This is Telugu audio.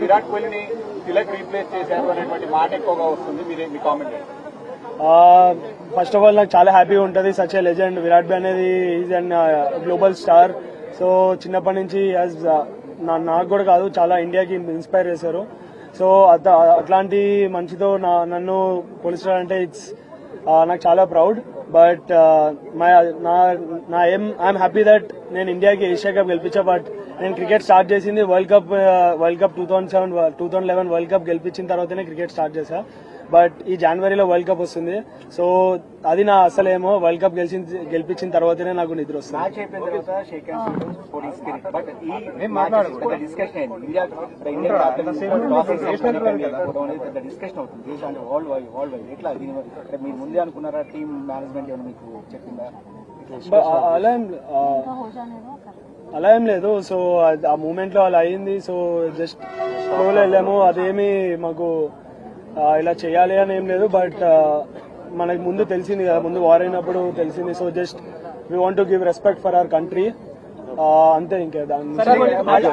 విరాట్ కోహ్లీని తిలక్ రీప్లేస్ చేశారు అనేటువంటి మాట ఎక్కువగా వస్తుంది. మీ కామెంట్? ఫస్ట్ ఆఫ్ ఆల్ నాకు చాలా హ్యాపీగా ఉంటుంది. సచ్ ఏ లెజెండ్ విరాట్ భాయ్ అనేది is and global star. So చిన్నప్పటి నుంచి నాకు కూడా కాదు, చాలా ఇండియాకి ఇన్స్పైర్ చేశారు. సో అట్లాంటి మంచితో నన్ను పోలిస్తారంటే నాకు చాలా ప్రౌడ్. బట్ నా ఐఎమ్ హ్యాపీ దట్ నేను ఇండియాకి ఏషియా కప్ గెలిపించా. బట్ నేను క్రికెట్ స్టార్ట్ చేసింది వరల్డ్ కప్ 2011 వరల్డ్ కప్ గెలిపించిన తర్వాతనే క్రికెట్ స్టార్ట్ చేశా. బట్ ఈ జనవరిలో వరల్డ్ కప్ వస్తుంది. సో అది నా అసలేమో వరల్డ్ కప్ గెలిపించిన తర్వాతనే నాకు నిద్ర వస్తుంది. అలా ఏం లేదు. సో ఆ మూమెంట్ లో అలా అయింది. సో జస్ట్ ఫ్లోలో వెళ్ళాము. అదేమి మాకు ఇలా చేయాలి అని ఏం లేదు. బట్ మనకు ముందు తెలిసింది కదా, ముందు వార్ అయినప్పుడు తెలిసింది. So just we want to give respect for our country, అంతే. ఇంకా దాని